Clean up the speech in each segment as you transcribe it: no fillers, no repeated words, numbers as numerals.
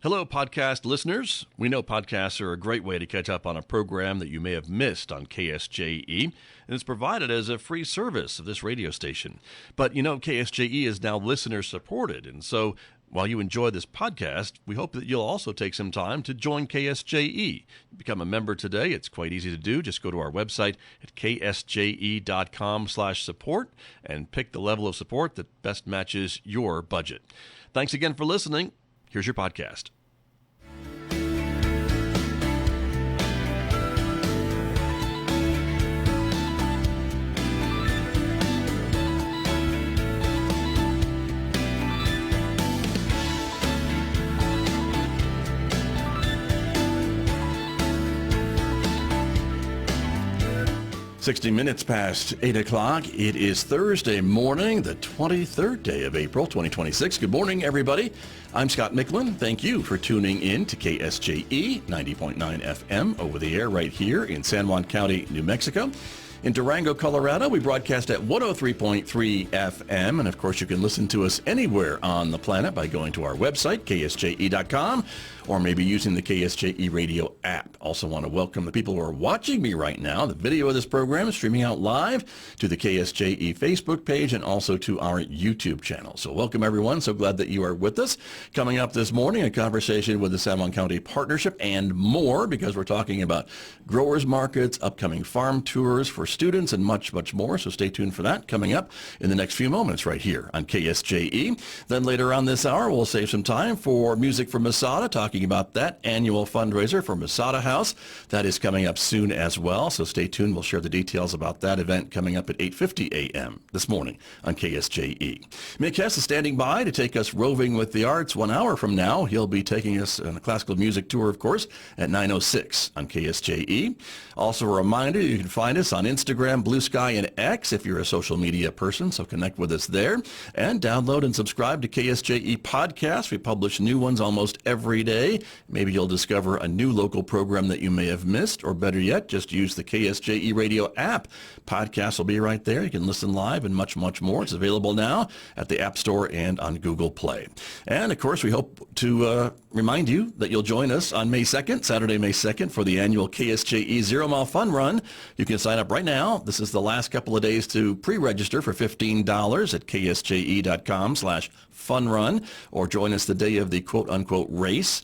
Hello, podcast listeners. We know podcasts are a great way to catch up on a program that you may have missed on KSJE, and it's provided as a free service of this radio station. But you know, KSJE is now listener-supported, and so while you enjoy this podcast, we hope that you'll also take some time to join KSJE. Become a member today. It's quite easy to do. Just go to our website at ksje.com/support and pick the level of support that best matches your budget. Thanks again for listening. Here's your podcast. 60 minutes past 8 o'clock. It is Thursday morning, the 23rd day of April, 2026. Good morning, everybody. I'm Scott Michlin. Thank you for tuning in to KSJE 90.9 FM over the air right here in San Juan County, New Mexico. In Durango, Colorado, we broadcast at 103.3 FM, and of course you can listen to us anywhere on the planet by going to our website, ksje.com, or maybe using the KSJE radio app. Also want to welcome the people who are watching me right now. The video of this program is streaming out live to the KSJE Facebook page and also to our YouTube channel. So welcome, everyone. So glad that you are with us. Coming up this morning, a conversation with the San Juan County Partnership and more, because we're talking about growers markets, upcoming farm tours for students, and much, much more. So stay tuned for that coming up in the next few moments right here on KSJE. Then later on this hour, we'll save some time for Music for Masada, talking about that annual fundraiser for Masada House. That is coming up soon as well. So stay tuned. We'll share the details about that event coming up at 8:50 a.m. this morning on KSJE. Mick Hess is standing by to take us roving with the arts 1 hour from now. He'll be taking us on a classical music tour, of course, at 9:06 on KSJE. Also a reminder, you can find us on Instagram, Blue Sky, and X if you're a social media person, so connect with us there. And download and subscribe to KSJE podcasts. We publish new ones almost every day. Maybe you'll discover a new local program that you may have missed, or better yet, just use the KSJE radio app. Podcasts will be right there. You can listen live and much, much more. It's available now at the App Store and on Google Play. And of course, we hope to remind you that you'll join us on May 2nd, Saturday, May 2nd, for the annual KSJE Zero Mile Fun Run. You can sign up right now. This is the last couple of days to pre-register for $15 at ksje.com/funrun, or join us the day of the quote-unquote race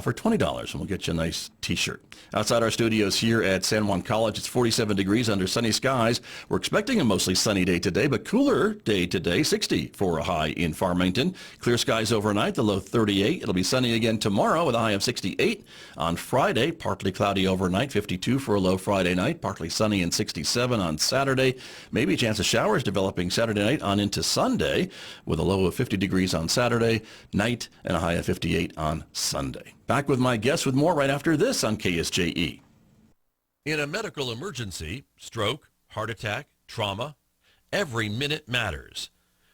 for $20, and we'll get you a nice t-shirt. Outside our studios here at San Juan College, it's 47 degrees under sunny skies. We're expecting a mostly sunny day today, but cooler day today, 60 for a high in Farmington. Clear skies overnight, the low 38. It'll be sunny again tomorrow with a high of 68. On Friday, partly cloudy overnight, 52 for a low Friday night, partly sunny and 67 on Saturday. Maybe a chance of showers developing Saturday night on into Sunday, with a low of 50 degrees on Saturday night and a high of 58 on Sunday. Back with my guests with more right after this on KSJE. In a medical emergency, stroke, heart attack, trauma, every minute matters.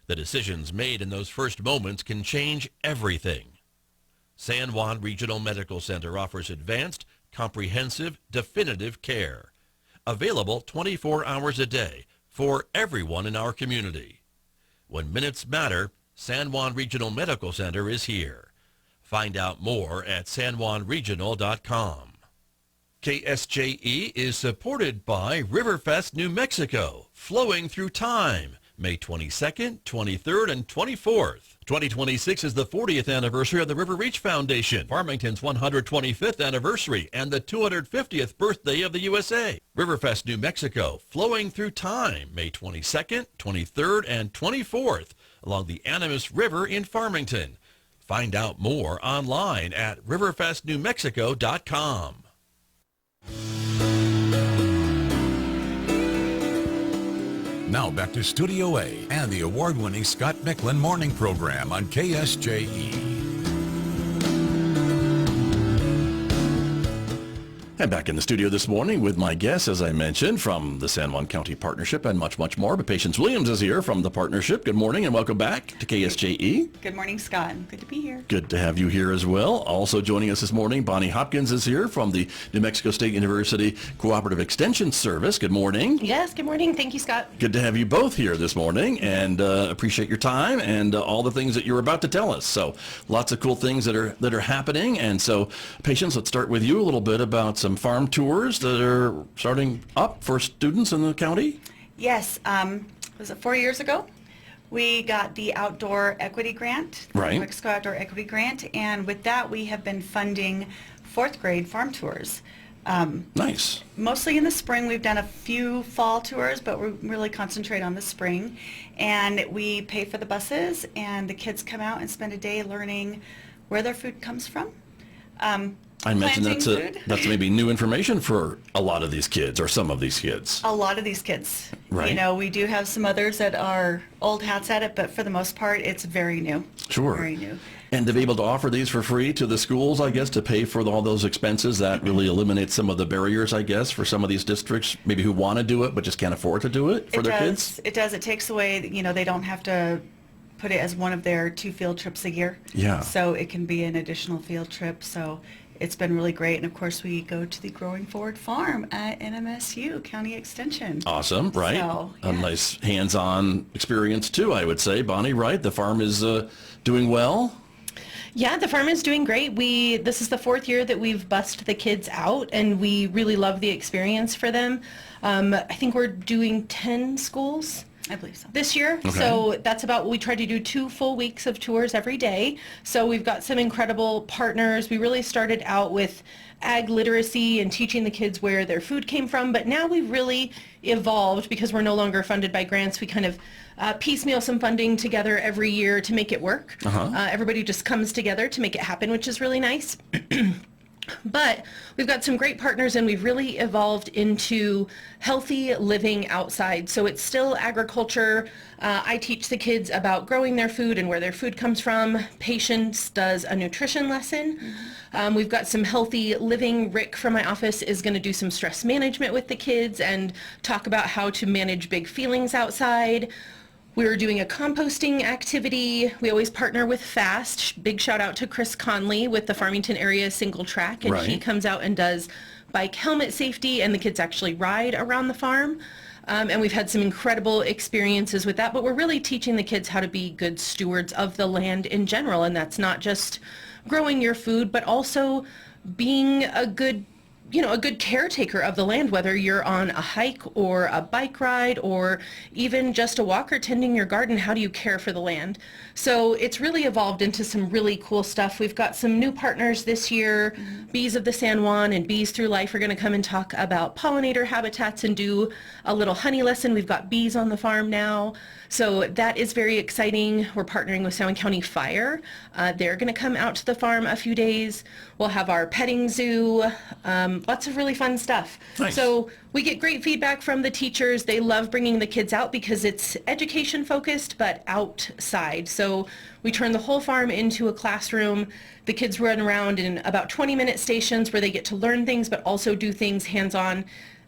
The decisions made in those first moments can change everything. San Juan Regional Medical Center offers advanced, comprehensive, definitive care. Available 24 hours a day for everyone in our community. When minutes matter, San Juan Regional Medical Center is here. Find out more at sanjuanregional.com. KSJE is supported by Riverfest New Mexico, flowing through time, May 22nd, 23rd, and 24th. 2026 is the 40th anniversary of the River Reach Foundation, Farmington's 125th anniversary, and the 250th birthday of the USA. Riverfest New Mexico, flowing through time, May 22nd, 23rd, and 24th, along the Animas River in Farmington. Find out more online at riverfestnewmexico.com. Now back to Studio A and the award-winning Scott Michlin morning program on KSJE. And back in the studio this morning with my guests, as I mentioned, from the San Juan County Partnership and much, much more. But Patience Williams is here from the Partnership. Good morning and welcome back to KSJE. Good morning, Scott. Good to be here. Good to have you here as well. Also joining us this morning, Bonnie Hopkins is here from the New Mexico State University Cooperative Extension Service. Good morning. Yes, good morning. Thank you, Scott. Good to have you both here this morning, and appreciate your time and all the things that you're about to tell us. So lots of cool things that are happening. And so, Patience, let's start with you a little bit about some farm tours that are starting up for students in the county. Yes. Was it 4 years ago? We got the Outdoor Equity Grant, the Right. New Mexico Outdoor Equity Grant, and with that we have been funding fourth grade farm tours. Nice. Mostly in the spring. We've done a few fall tours, but we really concentrate on the spring. And we pay for the buses, and the kids come out and spend a day learning where their food comes from. I imagine planting that's maybe new information for a lot of these kids or some of these kids. A lot of these kids. Right. You know, we do have some others that are old hats at it, but for the most part, it's very new. Sure. Very new. And to be able to offer these for free to the schools, I guess, to pay for all those expenses, that really eliminates some of the barriers, I guess, for some of these districts, maybe who want to do it but just can't afford to do it for their kids. It does. It takes away, you know, they don't have to put it as one of their 2 field trips a year. Yeah. So it can be an additional field trip. So it's been really great. And of course, we go to the Growing Forward Farm at NMSU County Extension. Awesome, right? So, A yeah. nice hands-on experience too, I would say. Bonnie, right? The farm is doing well. Yeah, the farm is doing great. This is the 4th year that we've bussed the kids out, and we really love the experience for them. I think we're doing 10 schools I believe so. this year. Okay. So that's about, we try to do 2 full weeks of tours every day. So we've got some incredible partners. We really started out with ag literacy and teaching the kids where their food came from, but now we've really evolved because we're no longer funded by grants. We kind of piecemeal some funding together every year to make it work. Everybody just comes together to make it happen, which is really nice. But we've got some great partners, and we've really evolved into healthy living outside. So it's still agriculture. I teach the kids about growing their food and where their food comes from. Patience does a nutrition lesson. We've got some healthy living. Rick from my office is going to do some stress management with the kids and talk about how to manage big feelings outside. We're doing a composting activity. We always partner with FAST. Big shout out to Chris Conley with the Farmington area single track. And Right. he comes out and does bike helmet safety, and the kids actually ride around the farm. And we've had some incredible experiences with that, but we're really teaching the kids how to be good stewards of the land in general. And that's not just growing your food, but also being a good caretaker of the land, whether you're on a hike or a bike ride or even just a walk or tending your garden. How do you care for the land? So it's really evolved into some really cool stuff. We've got some new partners this year. Bees of the San Juan and Bees Through Life are going to come and talk about pollinator habitats and do a little honey lesson. We've got bees on the farm now. So that is very exciting. We're partnering with San Juan County Fire. They're going to come out to the farm a few days. We'll have our petting zoo. Lots of really fun stuff. Nice. So we get great feedback from the teachers. They love bringing the kids out because it's education focused, but outside. So we turn the whole farm into a classroom. The kids run around in about 20-minute stations where they get to learn things, but also do things hands-on.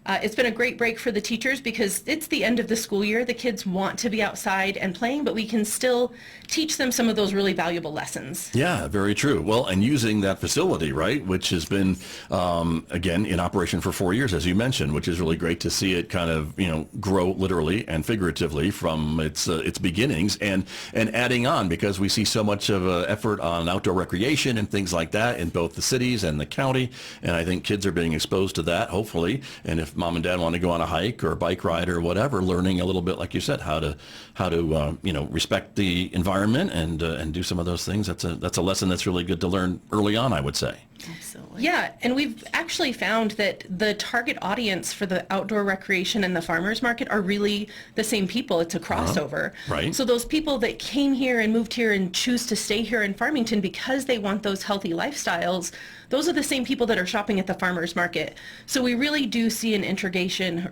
It's been a great break for the teachers because it's the end of the school year. The kids want to be outside and playing, but we can still teach them some of those really valuable lessons. Yeah, very true. Well, and using that facility, right, which has been, again, in operation for 4 years, as you mentioned, which is really great to see it kind of, grow literally and figuratively from its beginnings and adding on, because we see so much of effort on outdoor recreation and things like that in both the cities and the county. And I think kids are being exposed to that, hopefully. And if mom and dad want to go on a hike or a bike ride or whatever, learning a little bit, like you said, how to respect the environment and do some of those things. That's a lesson that's really good to learn early on, I would say. Absolutely. Yeah, and we've actually found that the target audience for the outdoor recreation and the farmers market are really the same people. It's a crossover. Right. So those people that came here and moved here and choose to stay here in Farmington because they want those healthy lifestyles, those are the same people that are shopping at the farmers market. So we really do see an integration.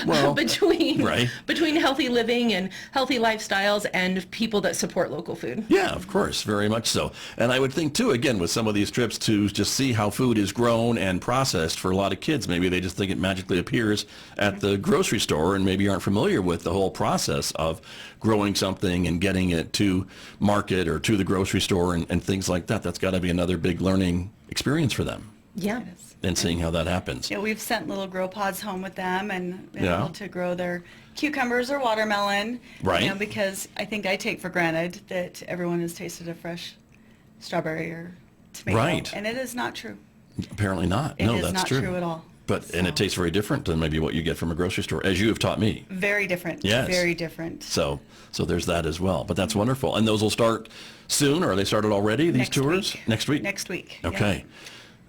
Well, between right. between healthy living and healthy lifestyles and people that support local food. Yeah, of course, very much so. And I would think too, again, with some of these trips to just see how food is grown and processed for a lot of kids, maybe they just think it magically appears at the grocery store and maybe aren't familiar with the whole process of growing something and getting it to market or to the grocery store and things like that. That's got to be another big learning experience for them. Yeah. And seeing how that happens. Yeah, we've sent little grow pods home with them and been Yeah. able to grow their cucumbers or watermelon. Right. You know, because I think I take for granted that everyone has tasted a fresh strawberry or tomato. Right. And it is not true. Apparently not. It No, is that's not true. true at all. But and it So- tastes very different than maybe what you get from a grocery store, as you have taught me. Very different. Yes. Very different. So there's that as well. But that's wonderful. And those will start soon, or are they started already, these Next tours? week. Next week? Next week. yeah. Okay.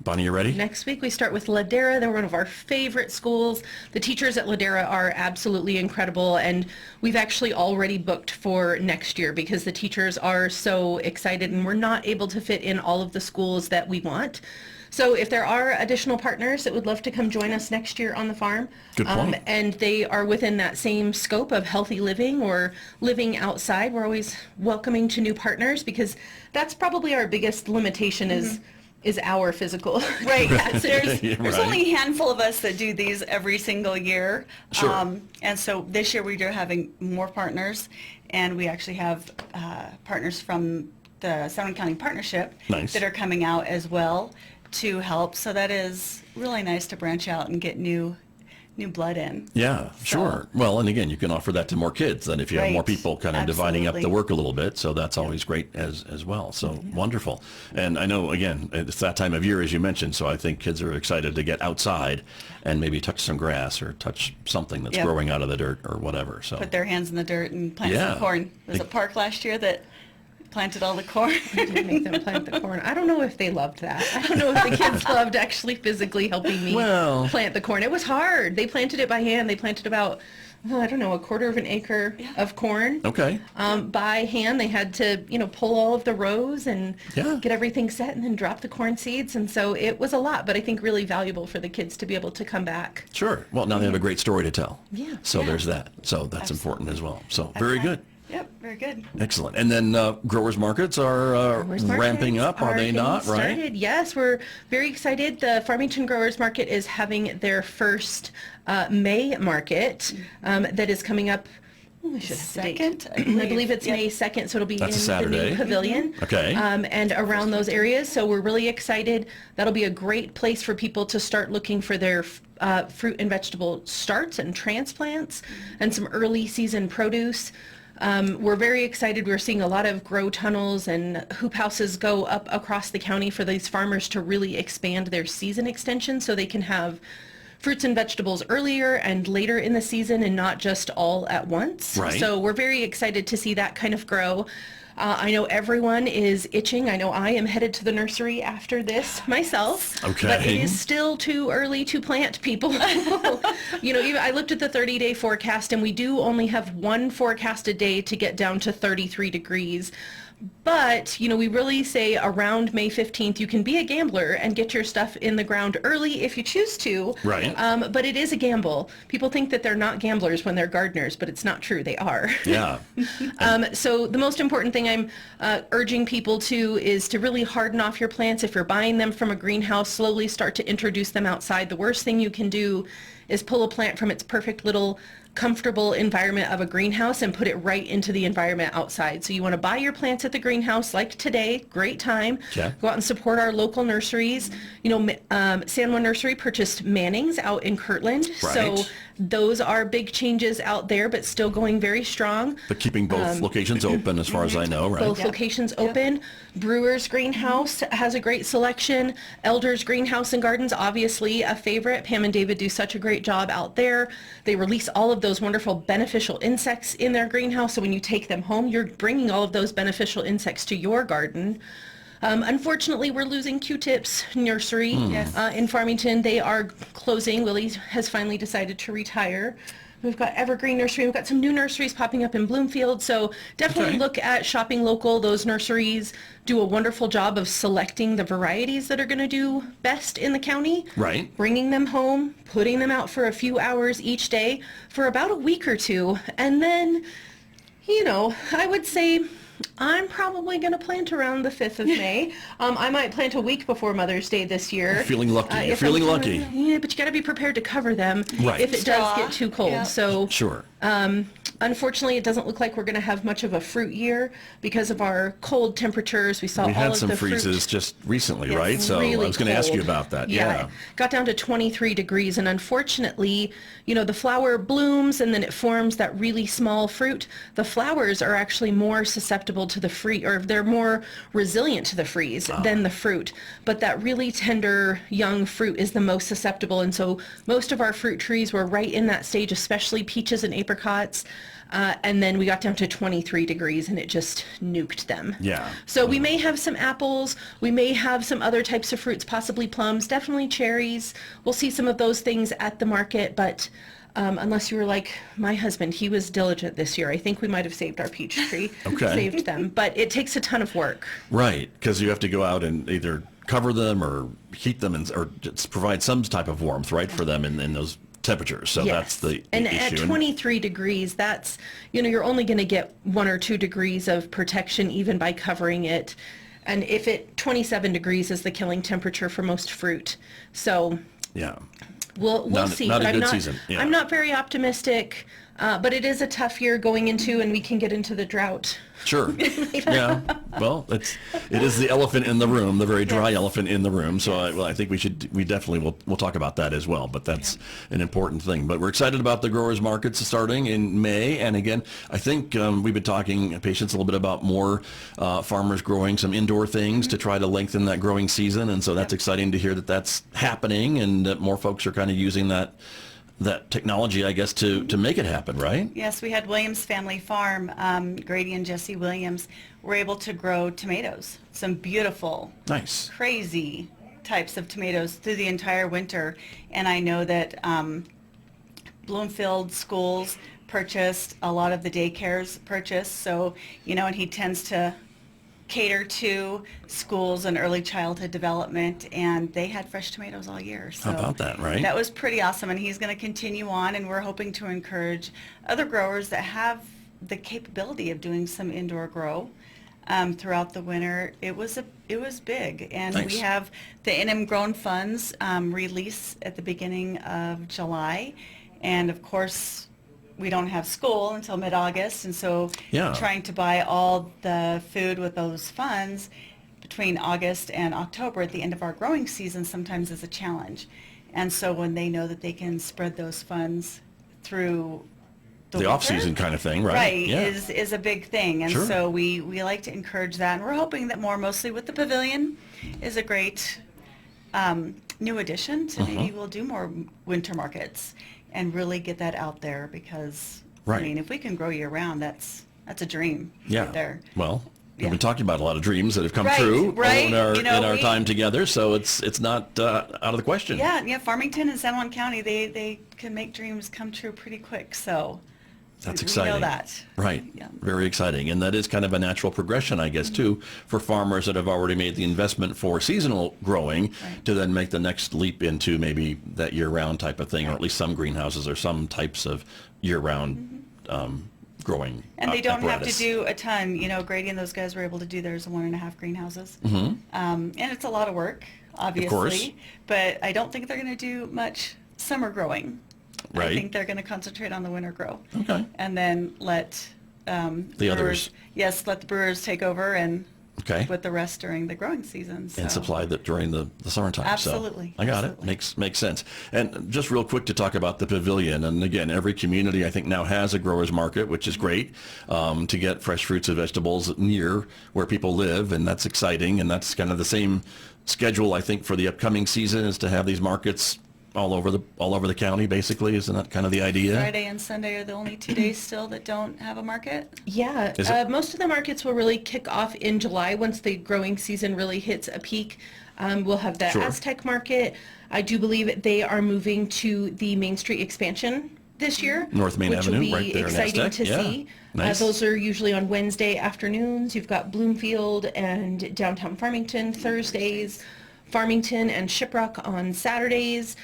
Bonnie, you ready? Next week we start with Ladera. They're one of our favorite schools. The teachers at Ladera are absolutely incredible, and we've actually already booked for next year because the teachers are so excited and we're not able to fit in all of the schools that we want. So if there are additional partners that would love to come join us next year on the farm, Good point. and they are within that same scope of healthy living or living outside, we're always welcoming to new partners because that's probably our biggest limitation is our physical Right. capacity. Yeah, There's right. only a handful of us that do these every single year. Sure. And so this year we are having more partners, and we actually have partners from the San Juan County Partnership Nice. that are coming out as well to help. So that is really nice to branch out and get new blood in. Yeah, sure. Well, and again, you can offer that to more kids than if you have more Right. people kind of dividing up the Absolutely. work a little bit. So that's always great as well. So wonderful. And I know, again, it's that time of year, as you mentioned, so I think kids are excited to get outside and maybe touch some grass or touch something that's Yep. growing out of the dirt or whatever. So Put their hands in the dirt and plant Yeah. some corn. There was a park last year that planted all the corn. To make them plant the corn. I don't know if they loved that. I don't know if the kids loved actually physically helping me Well- plant the corn. It was hard. They planted it by hand. They planted about, I don't know, a quarter of an acre of corn. Okay. By hand. They had to, pull all of the rows and Yeah. get everything set and then drop the corn seeds. And so it was a lot, but I think really valuable for the kids to be able to come back. Sure. Well, now they have a great story to tell. Yeah. So there's that. So that's important as well. So very Okay. good. Yep, very good. Excellent. And then growers markets are Growers ramping markets up, are they getting not? Right? started. Yes, we're very excited. The Farmington Growers Market is having their first May market that is coming up. Oh, I should have the date. Second, I believe it's Yep. May 2nd, so it'll be That's a in the Saturday. new pavilion. Okay. And around those areas. So we're really excited. That'll be a great place for people to start looking for their fruit and vegetable starts and transplants and some early season produce. We're very excited. We're seeing a lot of grow tunnels and hoop houses go up across the county for these farmers to really expand their season extension so they can have fruits and vegetables earlier and later in the season and not just all at once. Right. So we're very excited to see that kind of grow. I know everyone is itching. I know I am headed to the nursery after this myself. Okay. But it is still too early to plant, people. Even I looked at the 30-day forecast, and we do only have one forecasted day to get down to 33 degrees. But, we really say around May 15th, you can be a gambler and get your stuff in the ground early if you choose to. Right. But it is a gamble. People think that they're not gamblers when they're gardeners, but it's not true. They are. Yeah. So the most important thing I'm urging people to is to really harden off your plants. If you're buying them from a greenhouse, slowly start to introduce them outside. The worst thing you can do is pull a plant from its perfect little comfortable environment of a greenhouse and put it right into the environment outside. So you want to buy your plants at the greenhouse like today, great time. Okay. Go out and support our local nurseries. San Juan Nursery purchased Manning's out in Kirtland. So Right. those are big changes out there, but still going very strong. But keeping both locations open as far as I know, right? Both Yep. locations open. Brewer's Greenhouse has a great selection. Elder's Greenhouse and Gardens, obviously a favorite. Pam and David do such a great job out there. They release all of those wonderful beneficial insects in their greenhouse. So when you take them home, you're bringing all of those beneficial insects to your garden. Unfortunately, we're losing Q-Tips Nursery Yes. in Farmington. They are closing. Lily has finally decided to retire. We've got Evergreen Nursery. We've got some new nurseries popping up in Bloomfield. So definitely look at shopping local. Those nurseries do a wonderful job of selecting the varieties that are going to do best in the county. Right. Bringing them home, putting them out for a few hours each day for about a week or two. And then, I would say I'm probably going to plant around the 5th of May. I might plant a week before Mother's Day this year. You're feeling lucky. You're if feeling I'm lucky. Yeah, but you got to be prepared to cover them Right. if it does get too cold. Yeah. So Sure. unfortunately, it doesn't look like we're going to have much of a fruit year because of our cold temperatures. We saw We all had of some the freezes just recently, Yes, right? So I really was going to ask you cold. about that. Yeah. Got down to 23 degrees, and unfortunately, the flower blooms and then it forms that really small fruit. The flowers are actually more susceptible to the freeze, or they're more resilient to the freeze than the fruit. But that really tender young fruit is the most susceptible, and so most of our fruit trees were right in that stage, especially peaches and apricots. And then we got down to 23 degrees and it just nuked them. Yeah. So we may have some apples, we may have some other types of fruits, possibly plums, definitely cherries. We'll see some of those things at the market, but unless you were like my husband, he was diligent this year. I think we might have saved our peach tree, Okay. saved them, but it takes a ton of work. Right, because you have to go out and either cover them or heat them or just provide some type of warmth, right, for them in those temperatures. So that's the and issue. at 23 degrees, that's, you're only going to get 1 or 2 degrees of protection even by covering it. And if 27 degrees is the killing temperature for most fruit. So Yeah. we'll Not- see. not a But good season, yeah. I'm not very optimistic, but it is a tough year going into, and we can get into the drought. Sure. Yeah. Well, it is the elephant in the room, the very dry elephant in the room. So I think we definitely will talk about that as well. But that's an important thing. But we're excited about the growers markets starting in May. And again, I think we've been talking, Patience, a little bit about more farmers growing some indoor things to try to lengthen that growing season. And so that's exciting to hear that that's happening and that more folks are kind of using that technology, I guess, to make it happen, right? Yes, we had Williams Family Farm. Grady and Jesse Williams were able to grow tomatoes, some beautiful, Nice. crazy types of tomatoes through the entire winter. And I know that Bloomfield schools purchased, a lot of the daycares purchased. So, and he tends to cater to schools and early childhood development, and they had fresh tomatoes all year. So How about that, right? that was pretty awesome, and he's going to continue on, and we're hoping to encourage other growers that have the capability of doing some indoor grow throughout the winter. It was big, and Nice. we have the NM Grown Funds release at the beginning of July, and of course we don't have school until mid-August, and so Yeah. trying to buy all the food with those funds between August and October at the end of our growing season sometimes is a challenge. And so when they know that they can spread those funds through the winter, off-season kind of thing, right? right, Yeah. is a big thing. And Sure. so we like to encourage that, and we're hoping that more, mostly with the pavilion, is a great new addition to maybe we'll do more winter markets and really get that out there, because Right. I mean, if we can grow year round, that's a dream Yeah. right there. Well, we've Yeah. been talking about a lot of dreams that have come Right, true right. in our, You know, in our we- time together. So it's not out of the question. Yeah, Farmington and San Juan County, they can make dreams come true pretty quick. So That's we exciting. know that. Right. Yeah. Very exciting. And that is kind of a natural progression, I guess, too, for farmers that have already made the investment for seasonal growing Right. to then make the next leap into maybe that year-round type of thing, or at least some greenhouses or some types of year-round growing And they don't apparatus. have to do a ton. Grady and those guys were able to do theirs in 1.5 greenhouses. And it's a lot of work, obviously. course. But I don't think they're going to do much summer growing. I Right. think they're going to concentrate on the winter grow. Okay. And then let The others. brewers, yes, let the brewers take over and Okay. with the rest during the growing season. And so. supply that during the Oh. summertime. Absolutely, So I got absolutely. it. Makes sense. And just real quick to talk about the pavilion. And again, every community I think now has a growers market, which is great, to get fresh fruits and vegetables near where people live. And that's exciting. And that's kind of the same schedule, I think, for the upcoming season, is to have these markets all over the county, basically. Isn't that kind of the idea? Friday and Sunday are the only 2 days still that don't have a market. Yeah, Is it? most of the markets will really kick off in July once the growing season really hits a peak. We'll have the Sure. Aztec market. I do believe they are moving to the Main Street expansion this year. North Main which Avenue, will be right there in exciting Aztec. to Yeah. see. Nice. Those are usually on Wednesday afternoons. You've got Bloomfield and downtown Farmington Thursdays, Farmington and Shiprock on Saturdays,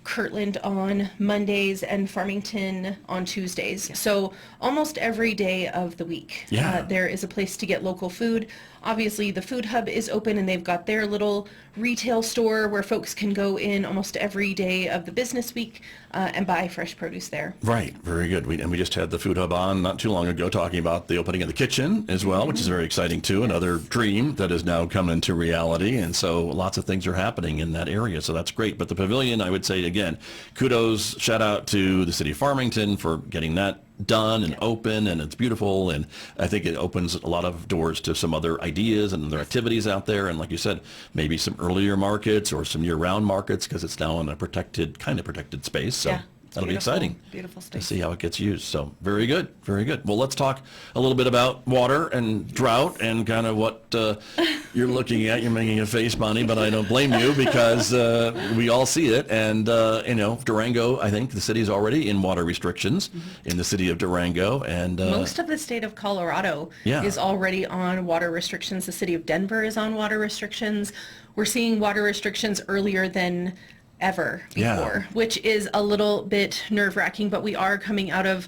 Kirtland on Mondays, and Farmington on Tuesdays. So almost every day of the week, Yeah. there is a place to get local food. Obviously, the Food Hub is open, and they've got their little retail store where folks can go in almost every day of the business week and buy fresh produce there. Right, very good. We just had the Food Hub on not too long ago talking about the opening of the kitchen as well, which is very exciting too. Another dream that has now come into reality, and so lots of things are happening in that area, so that's great. But the pavilion, I would say again, kudos, shout out to the city of Farmington for getting that done and open, and it's beautiful, and I think it opens a lot of doors to some other ideas and other activities out there, and like you said, maybe some earlier markets or some year-round markets because it's now in a kind of protected space, so Yeah. that'll be Beautiful, exciting beautiful to space. see how it gets used. So very good, very good. Well, let's talk a little bit about water and drought and kind of what you're looking at. You're making a face, Bonnie, but I don't blame you because we all see it. And, Durango, I think the city's already in water restrictions in the city of Durango. And Most of the state of Colorado Yeah. is already on water restrictions. The city of Denver is on water restrictions. We're seeing water restrictions earlier than ever Yeah. before, which is a little bit nerve-wracking, but we are coming out of,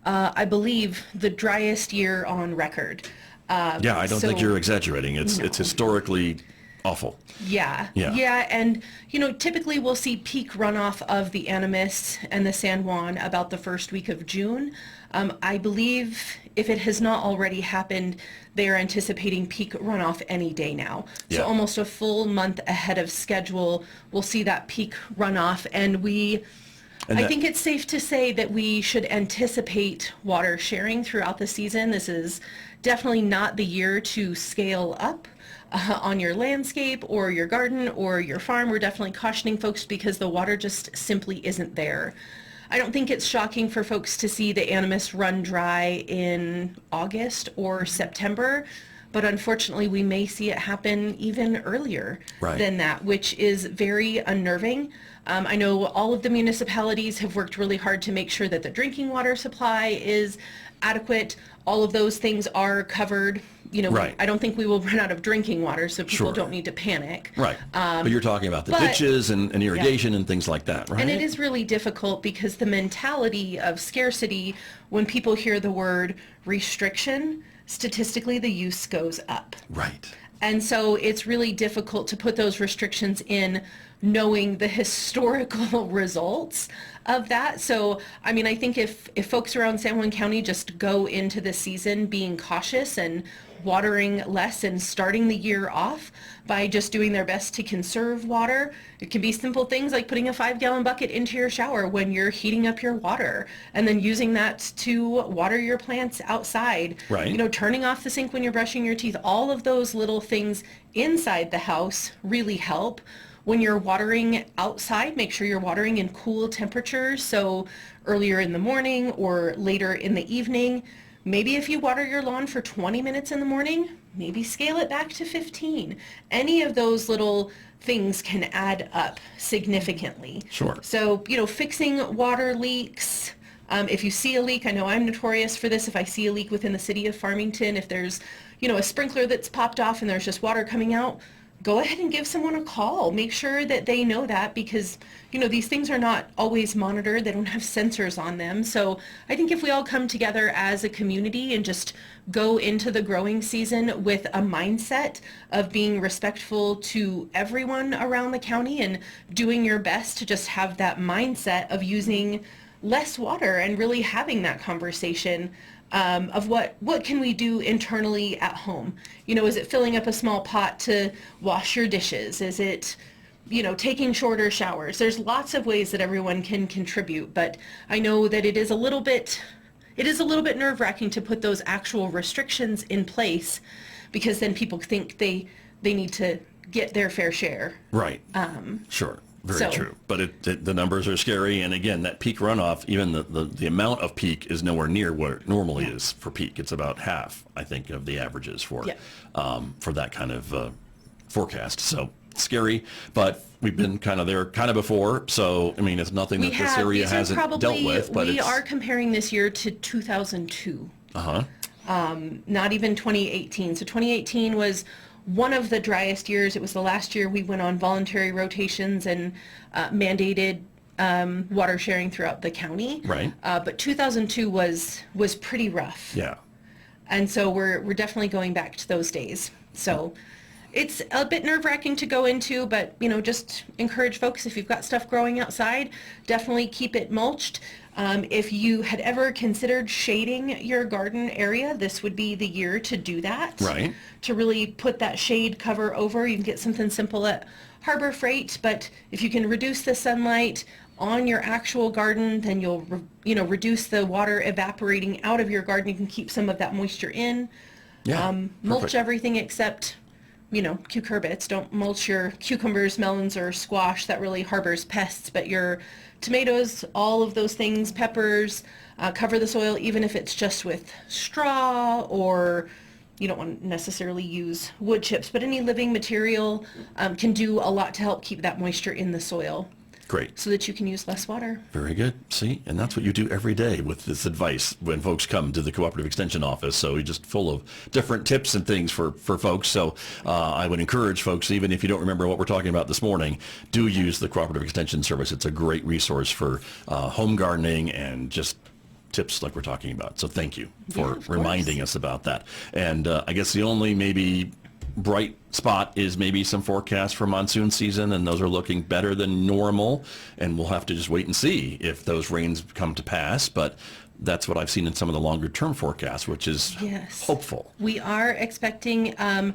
I believe, the driest year on record. yeah, I don't think so- you're exaggerating. It's historically awful. Yeah. Yeah. And, typically we'll see peak runoff of the Animas and the San Juan about the first week of June. I believe if it has not already happened, they are anticipating peak runoff any day now. Yeah. So almost a full month ahead of schedule, we'll see that peak runoff. And I think it's safe to say that we should anticipate water sharing throughout the season. This is definitely not the year to scale up on your landscape or your garden or your farm. We're definitely cautioning folks because the water just simply isn't there. I don't think it's shocking for folks to see the Animas run dry in August or September, but unfortunately we may see it happen even earlier Right. than that, which is very unnerving. I know all of the municipalities have worked really hard to make sure that the drinking water supply is adequate. All of those things are covered. Right. I don't think we will run out of drinking water, so people Sure. don't need to panic. Right. But you're talking about the but- ditches and irrigation and things like that, right? And it is really difficult because the mentality of scarcity, when people hear the word restriction, statistically the use goes up. Right. And so it's really difficult to put those restrictions in knowing the historical results of that. So, I mean, I think if folks around San Juan County just go into the season being cautious and watering less and starting the year off by just doing their best to conserve water. It can be simple things like putting a 5-gallon bucket into your shower when you're heating up your water and then using that to water your plants outside. Right. Turning off the sink when you're brushing your teeth. All of those little things inside the house really help. When you're watering outside, make sure you're watering in cool temperatures. So earlier in the morning or later in the evening. Maybe if you water your lawn for 20 minutes in the morning, maybe scale it back to 15. Any of those little things can add up significantly. Sure. So, fixing water leaks. If you see a leak, I know I'm notorious for this. If I see a leak within the city of Farmington, if there's, a sprinkler that's popped off and there's just water coming out, go ahead and give someone a call. Make sure that they know that because, these things are not always monitored. They don't have sensors on them. So I think if we all come together as a community and just go into the growing season with a mindset of being respectful to everyone around the county and doing your best to just have that mindset of using less water and really having that conversation of what can we do internally at home? Is it filling up a small pot to wash your dishes? Is it, taking shorter showers? There's lots of ways that everyone can contribute, but I know that it is a little bit nerve-wracking to put those actual restrictions in place because then people think they need to get their fair share. Right. Sure. Very So- true. But the numbers are scary. And again, that peak runoff, even the amount of peak is nowhere near what it normally is for peak. It's about half, I think, of the averages for that kind of forecast. So scary, but we've been kind of there kind of before. So, I mean, it's nothing that this area hasn't dealt with. But we are comparing this year to 2002. Uh-huh. Not even 2018. So 2018 was one of the driest years. It was the last year we went on voluntary rotations and mandated water sharing throughout the county. Right. But 2002 was pretty rough. Yeah. And so we're definitely going back to those days. So it's a bit nerve-wracking to go into, but, you know, just encourage folks, if you've got stuff growing outside, definitely keep it mulched. If you had ever considered shading your garden area, this would be the year to do that. Right. To really put that shade cover over. You can get something simple at Harbor Freight, but if you can reduce the sunlight on your actual garden, then you'll, reduce the water evaporating out of your garden. You can keep some of that moisture in. Yeah. Mulch perfect. everything except, cucurbits. Don't mulch your cucumbers, melons, or squash. That really harbors pests, but your tomatoes, all of those things, peppers, cover the soil, even if it's just with straw, or you don't want to necessarily use wood chips, but any living material can do a lot to help keep that moisture in the soil. Great. So that you can use less water. Very good. See, and that's what you do every day with this advice when folks come to the Cooperative Extension Office. So you're just full of different tips and things for folks. So I would encourage folks, even if you don't remember what we're talking about this morning, do use the Cooperative Extension Service. It's a great resource for home gardening and just tips like we're talking about. So thank you for reminding us about that. And I guess the only maybe bright spot is maybe some forecasts for monsoon season, and those are looking better than normal, and we'll have to just wait and see if those rains come to pass. But that's what I've seen in some of the longer term forecasts, which is hopeful. We are expecting a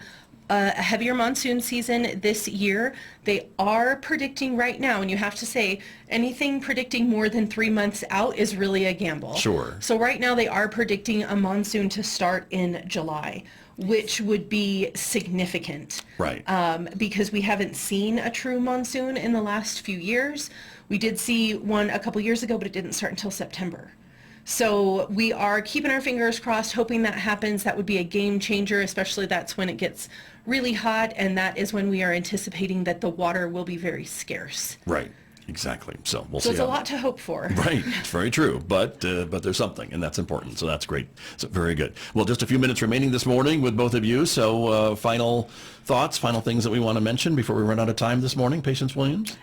heavier monsoon season this year. They are predicting right now, and you have to say anything predicting more than 3 months out is really a gamble. Sure. So right now they are predicting a monsoon to start in July, which would be significant. Right. Because we haven't seen a true monsoon in the last few years. We did see one a couple years ago, but it didn't start until September. So we are keeping our fingers crossed, hoping that happens. That would be a game changer, especially that's when it gets really hot, and that is when we are anticipating that the water will be very scarce. Right. Exactly. So we'll see. So it's a lot to hope for. Right. It's very true. But there's something, and that's important. So that's great. So very good. Well, just a few minutes remaining this morning with both of you. So final thoughts, final things that we want to mention before we run out of time this morning. Patience Williams?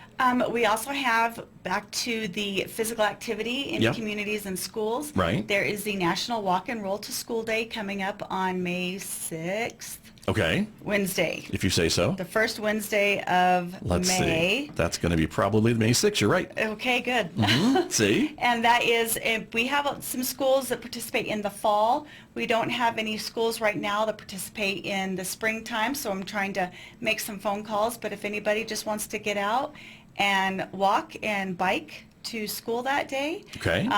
We also have, back to the physical activity in communities and schools. Right. There is the National Walk and Roll to School Day coming up on May 6th. Okay. Wednesday. If you say so. The first Wednesday of Let's May. see. That's going to be probably May 6th. You're right. Okay, good. Mm-hmm. See? And that is, we have some schools that participate in the fall. We don't have any schools right now that participate in the springtime, so I'm trying to make some phone calls. But if anybody just wants to get out and walk and bike to school that day, okay.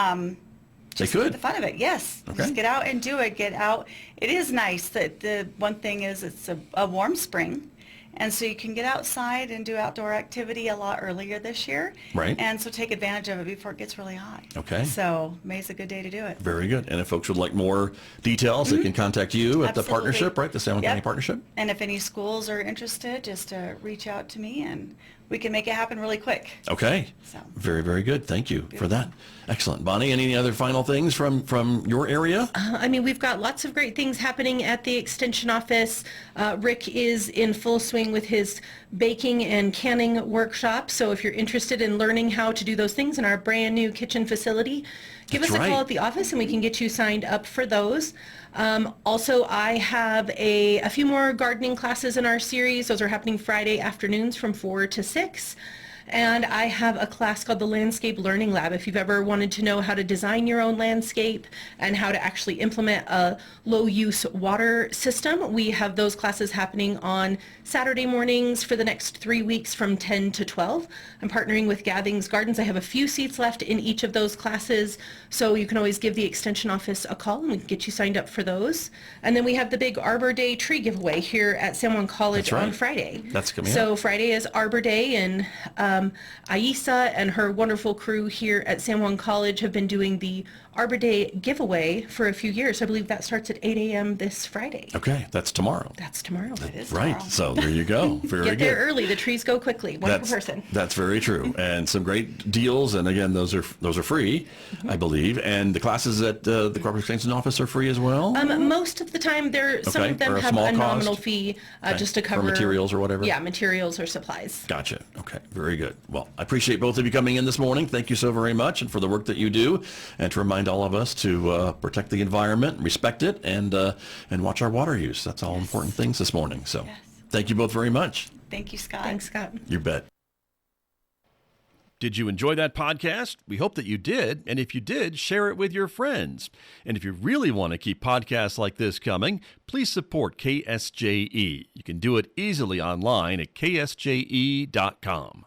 Just they could. for the fun of it, yes. Okay. Just get out and do it. Get out. It is nice. That the one thing is it's a warm spring, and so you can get outside and do outdoor activity a lot earlier this year. Right. And so take advantage of it before it gets really hot. Okay. So May's a good day to do it. Very good. And if folks would like more details, they can contact you at the Absolutely. partnership, right? The San Juan County Partnership? And if any schools are interested, just reach out to me, and we can make it happen really quick. Okay. So. Very, very good. Thank you for that. Excellent. Bonnie, any other final things from your area? We've got lots of great things happening at the Extension Office. Rick is in full swing with his baking and canning workshop. So if you're interested in learning how to do those things in our brand new kitchen facility, give us a call at the office and we can get you signed up for those. Also, I have a few more gardening classes in our series. Those are happening Friday afternoons from 4 to 6. And I have a class called the Landscape Learning Lab. If you've ever wanted to know how to design your own landscape and how to actually implement a low-use water system, we have those classes happening on Saturday mornings for the next 3 weeks from 10 to 12. I'm partnering with Gathings Gardens. I have a few seats left in each of those classes, so you can always give the Extension Office a call and we can get you signed up for those. And then we have the big Arbor Day tree giveaway here at San Juan College on Friday. That's coming So up. Friday is Arbor Day, and Aisa and her wonderful crew here at San Juan College have been doing the Arbor Day giveaway for a few years. I believe that starts at 8 a.m. this Friday. Okay, that's tomorrow. That's tomorrow. It is Right. tomorrow. So there you go. Very Get good. there early. The trees go quickly. One per person. That's very true. And some great deals. And again, those are free, I believe. And the classes at the Corporate Extension Office are free as well? Most of the time, some Okay, of them or a have small a cost? nominal fee Okay. just to For cover materials or whatever? Yeah, materials or supplies. Gotcha. Okay. Very good. Well, I appreciate both of you coming in this morning. Thank you so very much, and for the work that you do, and to remind all of us to protect the environment, respect it, and watch our water use. That's all important things this morning. So thank you both very much. Thank you, Scott. Thanks, Scott. You bet. Did you enjoy that podcast? We hope that you did. And if you did, share it with your friends. And if you really want to keep podcasts like this coming, please support KSJE. You can do it easily online at ksje.com.